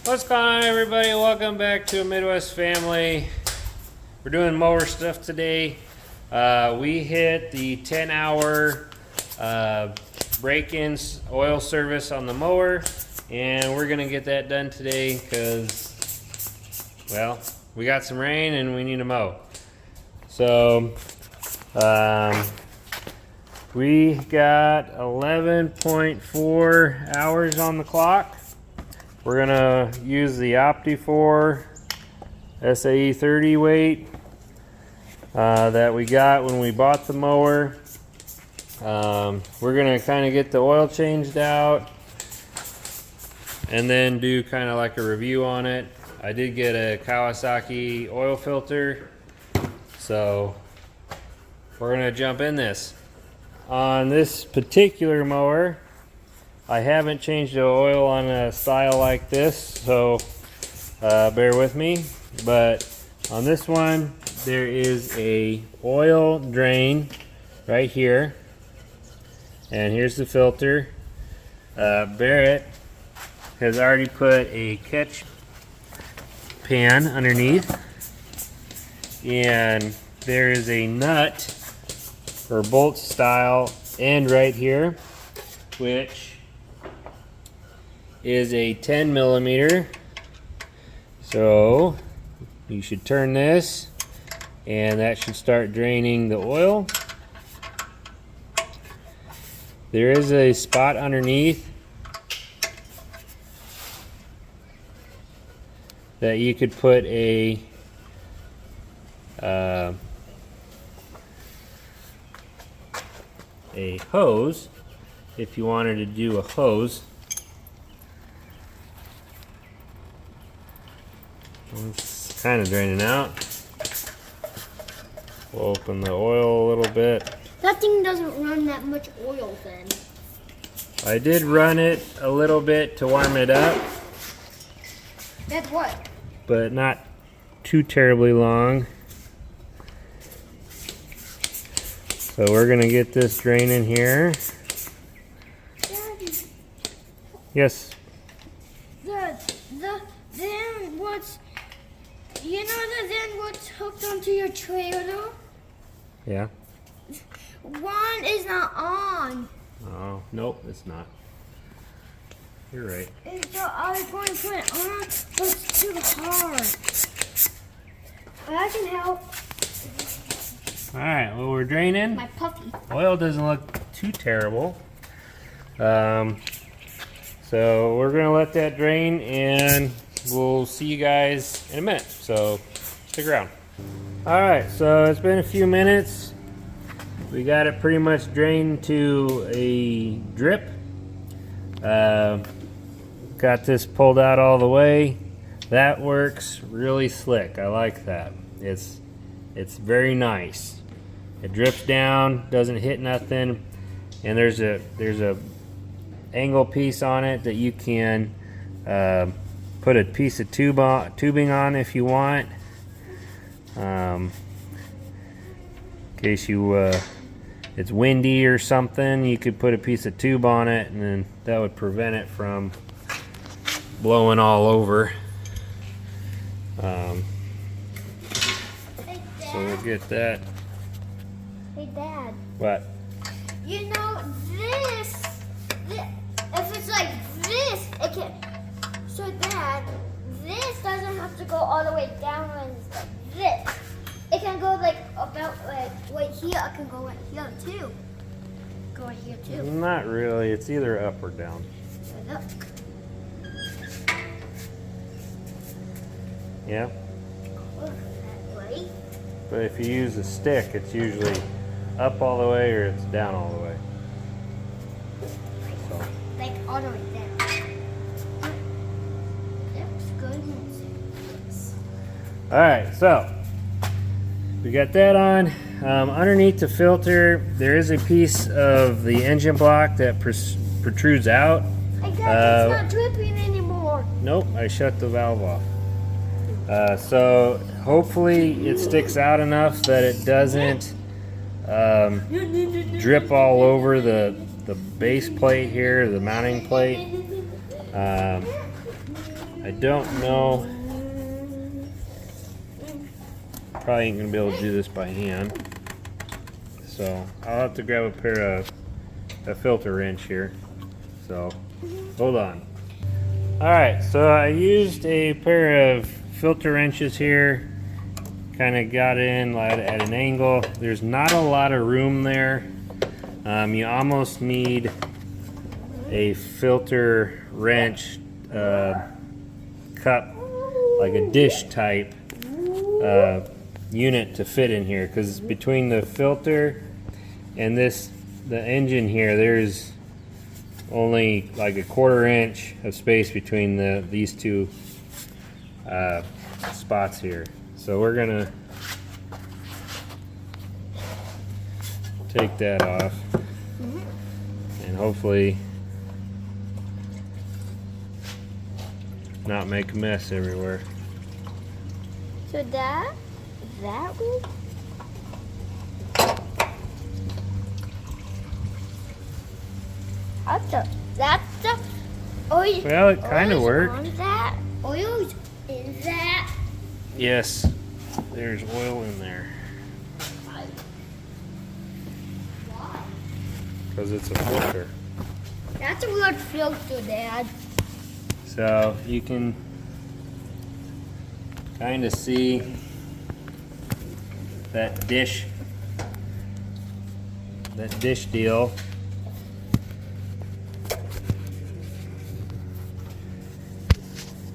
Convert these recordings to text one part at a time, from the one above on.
What's going on, everybody? Welcome back to a Midwest Family. We're doing mower stuff today. We hit the 10-hour break-in oil service on the mower, and we're gonna get that done today because, well, we got some rain and we need to mow. So we got 11.4 hours on the clock. We're gonna use the Opti-4 SAE 30 weight that we got when we bought the mower. We're gonna kind of get the oil changed out and then do kind of like a review on it. I did get a Kawasaki oil filter, so we're gonna jump in this. On this particular mower, I haven't changed the oil on a style like this, so bear with me. But on this one, there is a oil drain right here, and here's the filter. Barrett has already put a catch pan underneath, and there is a nut or bolt style end right here, which is a 10 millimeter. So you should turn this and that should start draining the oil. There is a spot underneath that you could put a hose if you wanted to do a hose. It's kind of draining out. We'll open the oil a little bit. That thing doesn't run that much oil then. I did run it a little bit to warm it up. That's what? But not too terribly long. So we're going to get this draining here. Daddy. Yes. Then what's, you know then what's hooked onto your trailer? Yeah. One is not on. Oh, nope, it's not. You're right. And so I was going to put it on, but it's too hard. But I can help. Alright, well, we're draining. My puppy. Oil doesn't look too terrible. So we're going to let that drain and we'll see you guys in a minute. So stick around. Alright, so it's been a few minutes. We got it pretty much drained to a drip. Got this pulled out all the way. That works really slick. I like that. It's very nice. It drips down, doesn't hit nothing, and there's a angle piece on it that you can put a piece of tubing on if you want. In case it's windy or something, you could put a piece of tube on it, and then that would prevent it from blowing all over. Hey, Dad. So we'll get that. Hey, Dad. What? You know, this, if it's like this, it can, so Dad, this doesn't have to go all the way down when it's like this. It can go like about like right here, it can go right here too. Go right here too. Not really, it's either up or down. Look. Yeah? Look that way. But if you use a stick, it's usually up all the way or it's down all the way. So. Like all the way down. That's good. Alright, so we got that on. Underneath the filter, there is a piece of the engine block that protrudes out. Hey, Dad, it's not dripping anymore. Nope, I shut the valve off. So hopefully it sticks out enough that it doesn't drip all over the base plate here, the mounting plate. I don't know. Probably ain't gonna be able to do this by hand. So I'll have to grab a pair of a filter wrench here. So hold on. Alright, so I used a pair of filter wrenches here. Kind of got in at an angle. There's not a lot of room there. You almost need a filter wrench cup, like a dish type unit to fit in here, because between the filter and the engine here, there's only like a 1/4 inch of space between these two spots here. So we're gonna take that off and hopefully not make a mess everywhere. So that will. That's the oil. Well, it kind of worked. On that oil's in that. Yes, there's oil in there. Why? Because it's a filter. That's a weird filter, Dad. So you can kind of see that dish deal.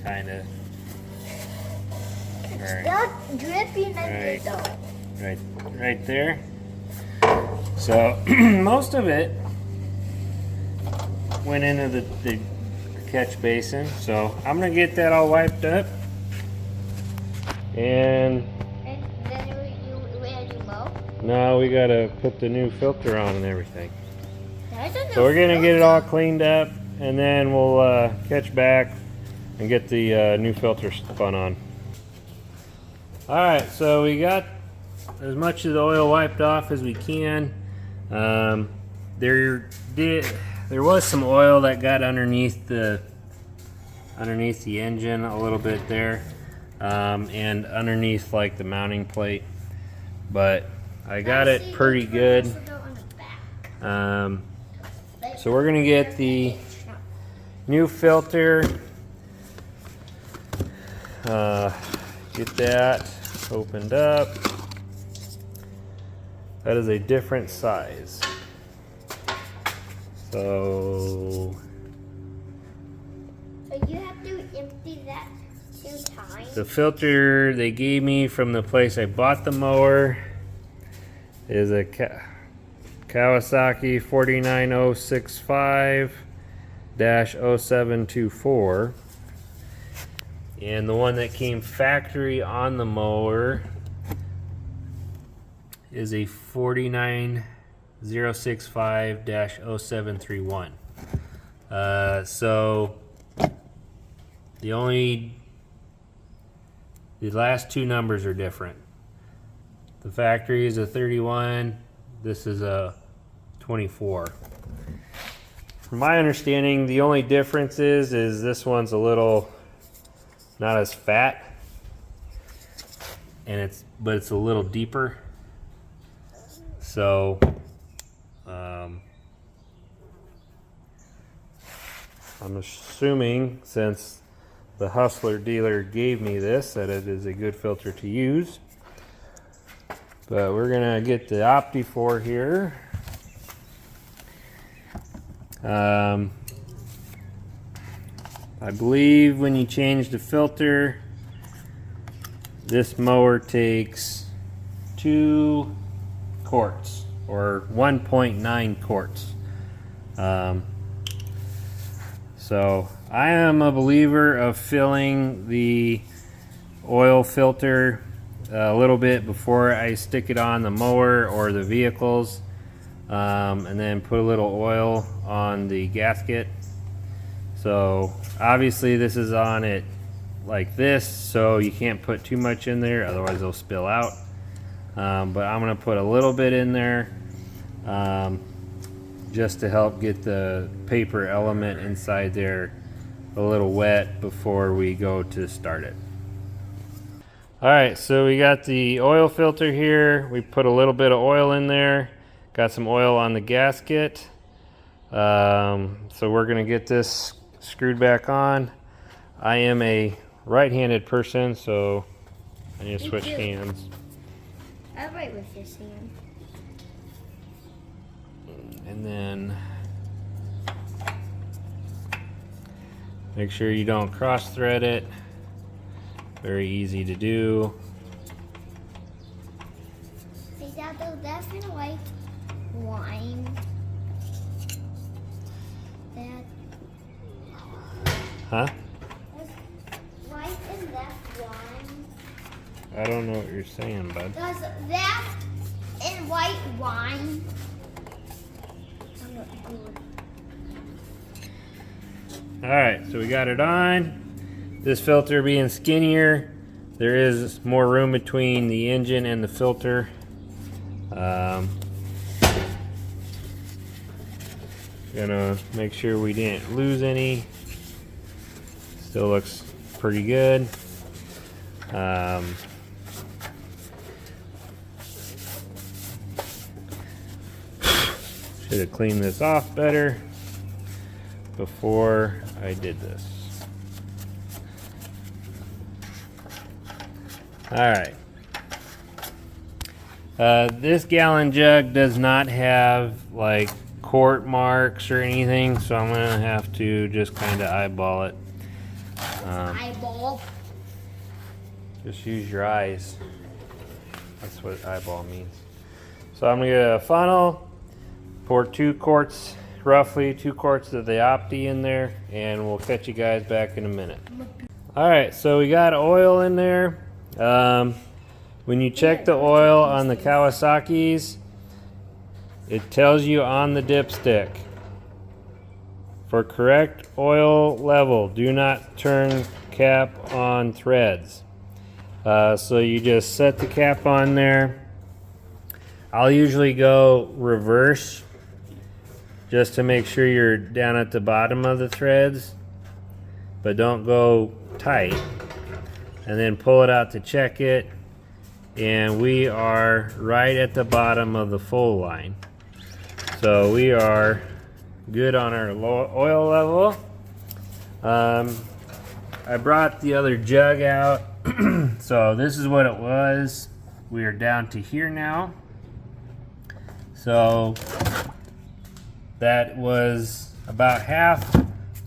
Kind of. It's not dripping in though. Right there. So most of it went into the catch basin. So I'm gonna get that all wiped up. And then you mow? now we gotta put the new filter on and everything. So we're gonna get it all cleaned up, and then we'll catch back and get the new filter spun on. Alright, so we got as much of the oil wiped off as we can. There was some oil that got underneath the engine a little bit there, and underneath like the mounting plate, but I got it pretty good. So we're gonna get the new filter, get that opened up. That is a different size. So you have to empty that 2 times. the filter they gave me from the place I bought the mower is a Kawasaki 49065-0724, and the one that came factory on the mower is a 49065-0731. So the last 2 numbers are different. The factory is a 31, this is a 24. From my understanding, the only difference is this one's a little not as fat, and but it's a little deeper. So I'm assuming, since the Hustler dealer gave me this, that it is a good filter to use. But we're gonna get the Opti-4 here. I believe when you change the filter, this mower takes 2 quarts, or 1.9 quarts. So I am a believer of filling the oil filter a little bit before I stick it on the mower or the vehicles, and then put a little oil on the gasket. So obviously this is on it like this, so you can't put too much in there, otherwise it'll spill out. But I'm gonna put a little bit in there, just to help get the paper element inside there a little wet before we go to start it. Alright, so we got the oil filter here. We put a little bit of oil in there. Got some oil on the gasket. So we're going to get this screwed back on. I am a right-handed person, so I need to switch hands. I write with this hand. And then make sure you don't cross thread it. Very easy to do. See that the left and right line. That. Huh? Right and left line. I don't know what you're saying, bud. Does left and right line. Alright, so we got it on. This filter being skinnier, there is more room between the engine and the filter. Gonna make sure we didn't lose any. Still looks pretty good. Should have cleaned this off better before I did this. Alright. This gallon jug does not have like quart marks or anything, so I'm gonna have to just kind of eyeball it. Eyeball. Just use your eyes. That's what eyeball means. So I'm gonna get a funnel, pour 2 quarts, roughly 2 quarts of the Opti in there, and we'll catch you guys back in a minute. Alright, so we got oil in there. When you check the oil on the Kawasaki's, it tells you on the dipstick, for correct oil level, do not turn cap on threads. So you just set the cap on there. I'll usually go reverse just to make sure you're down at the bottom of the threads, but don't go tight. And then pull it out to check it, and we are right at the bottom of the full line. So we are good on our oil level. I brought the other jug out. So this is what it was. We are down to here now. So that was about half.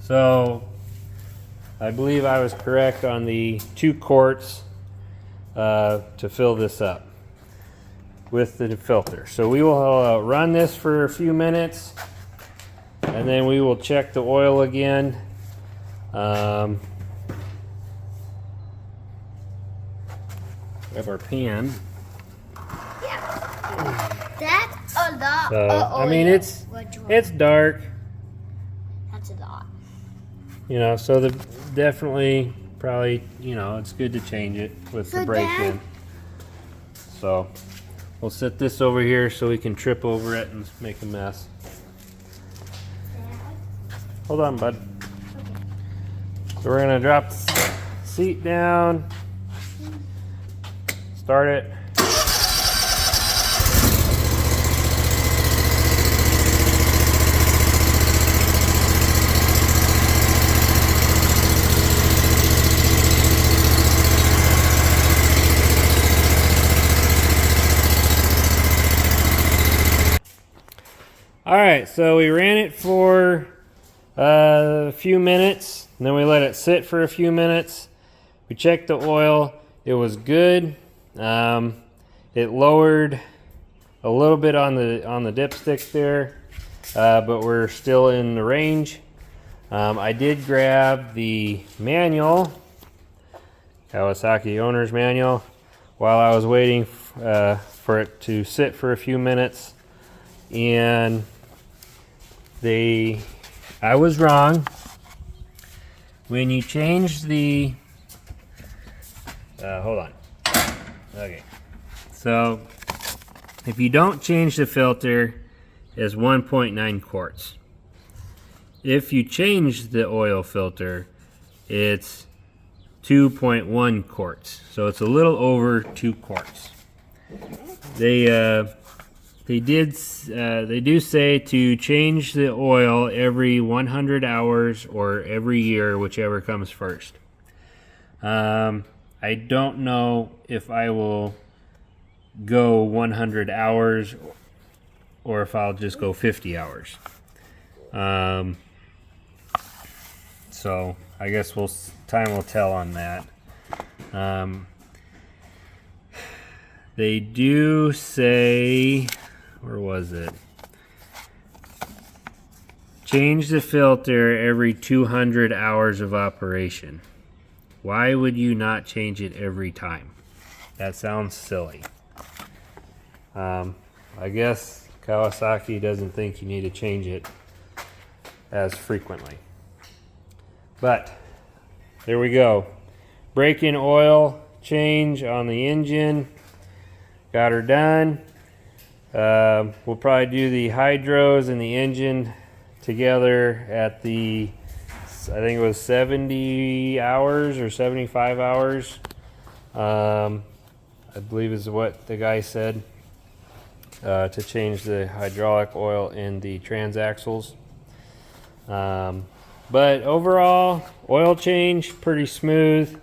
So I believe I was correct on the 2 quarts to fill this up with the filter. So we will run this for a few minutes, and then we will check the oil again. We have our pan. Yeah. That's a lot. So I mean, it's dark. That's a lot. You know, so the definitely probably, you know, it's good to change it with the brake in. So we'll set this over here so we can trip over it and make a mess. Hold on, bud. So we're gonna drop the seat down, start it. Alright, so we ran it for a few minutes, and then we let it sit for a few minutes. We checked the oil. It was good. It lowered a little bit on the dipstick there, but we're still in the range. I did grab the manual, Kawasaki owner's manual, while I was waiting for it to sit for a few minutes, and I was wrong. When you change the hold on. Okay. So if you don't change the filter, it's 1.9 quarts. If you change the oil filter, it's 2.1 quarts. So it's a little over 2 quarts. They do say to change the oil every 100 hours or every year, whichever comes first. I don't know if I will go 100 hours or if I'll just go 50 hours. So I guess time will tell on that. They do say, where was it? Change the filter every 200 hours of operation. Why would you not change it every time? That sounds silly. I guess Kawasaki doesn't think you need to change it as frequently. But there we go. Break-in oil change on the engine. Got her done. We'll probably do the hydros and the engine together at the, I think it was 70 hours or 75 hours. I believe is what the guy said, to change the hydraulic oil in the transaxles. But overall, oil change, pretty smooth.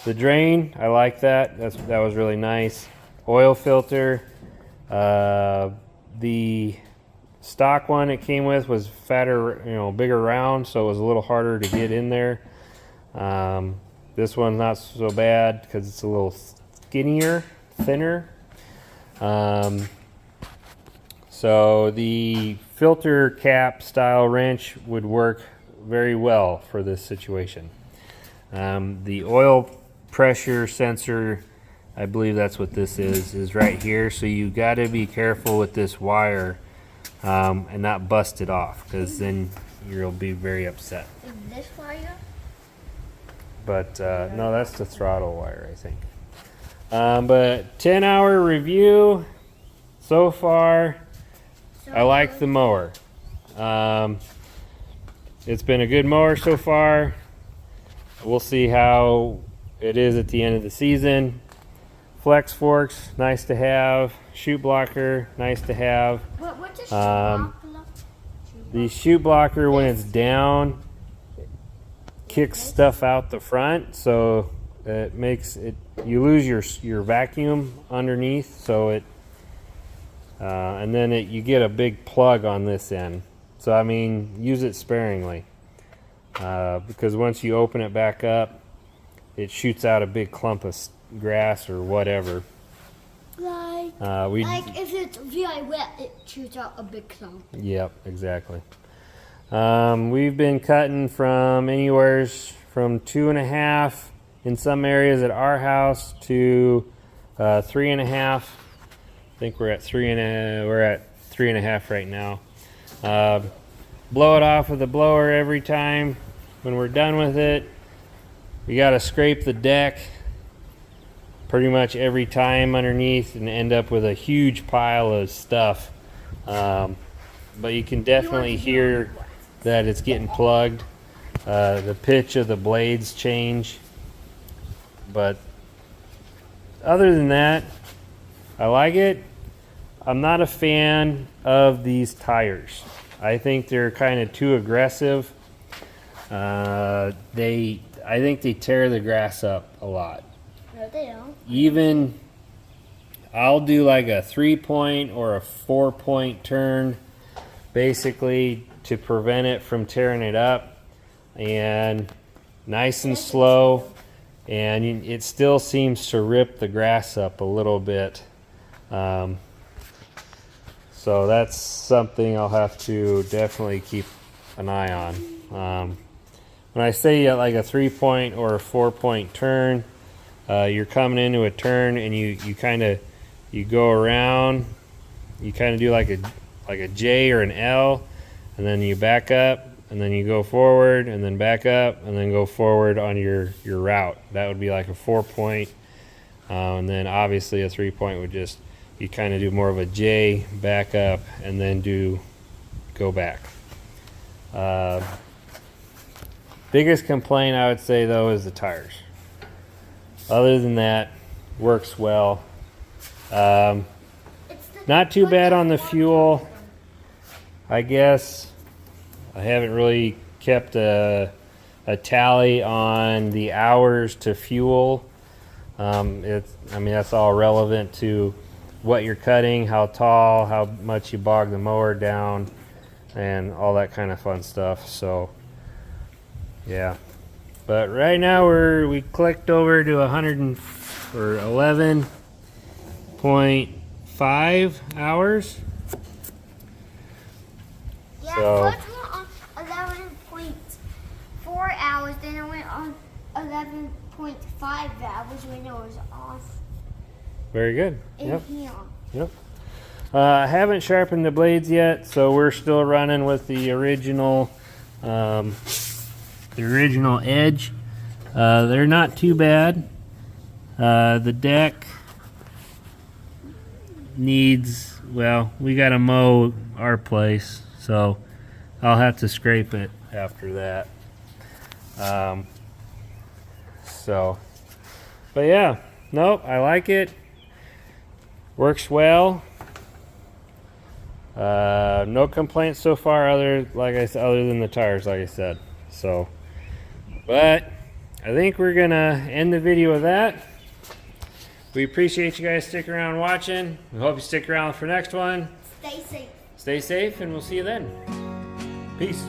The drain, I like that. That was really nice. Oil filter, the stock one it came with was fatter, bigger round, so it was a little harder to get in there. This one's not so bad because it's a little skinnier, thinner. So the filter cap style wrench would work very well for this situation. The oil pressure sensor, I believe that's what this is right here. So you got to be careful with this wire and not bust it off, because then you'll be very upset. Is this wire? But no, that's the throttle wire, I think. But 10-hour review so far. I like the mower. It's been a good mower so far. We'll see how it is at the end of the season. Flex forks, nice to have. Chute blocker, nice to have. What's a chute blocker? The chute blocker, when it's down, kicks stuff out the front, so it makes it, you lose your vacuum underneath, so it and then you get a big plug on this end. So I mean, use it sparingly, because once you open it back up, it shoots out a big clump of grass or whatever. Like if it's really wet, it shoots out a big clump. Yep, exactly. We've been cutting from anywhere from 2.5 in some areas at our house to 3.5. I think we're at 3.5 right now. Blow it off with a blower every time. When we're done with it, we got to scrape the deck pretty much every time underneath and end up with a huge pile of stuff. But you can definitely hear that it's getting plugged. The pitch of the blades change. But other than that, I like it. I'm not a fan of these tires. I think they're kind of too aggressive. I think they tear the grass up a lot. No, they don't. Even I'll do like a 3-point or a 4-point turn, basically to prevent it from tearing it up, and nice and slow, and it still seems to rip the grass up a little bit. So that's something I'll have to definitely keep an eye on. When I say like a 3-point or a 4-point turn, you're coming into a turn and you go around, you kind of do like a J or an L, and then you back up, and then you go forward, and then back up, and then go forward on your route. That would be like a 4-point, and then obviously a 3-point would just, you kind of do more of a J, back up, and then go back. Biggest complaint I would say though is the tires. Other than that, works well. Not too bad on the fuel. I guess I haven't really kept a tally on the hours to fuel. I mean, that's all relevant to what you're cutting, how tall, how much you bog the mower down, and all that kind of fun stuff. So yeah, but right now we clicked over to 11.5 hours. Yeah, So, first we went on 11.4 hours, then I went on 11.5 hours when it was off very good. in Yep. here. Yep. I haven't sharpened the blades yet, so we're still running with the original edge. They're not too bad. The deck needs, well, we got to mow our place, so I'll have to scrape it after that. But yeah, nope, I like it. Works well. No complaints so far, other than the tires, like I said. So, but I think we're gonna end the video with that. We appreciate you guys sticking around watching. We hope you stick around for the next one. Stay safe. Stay safe, and we'll see you then. Peace.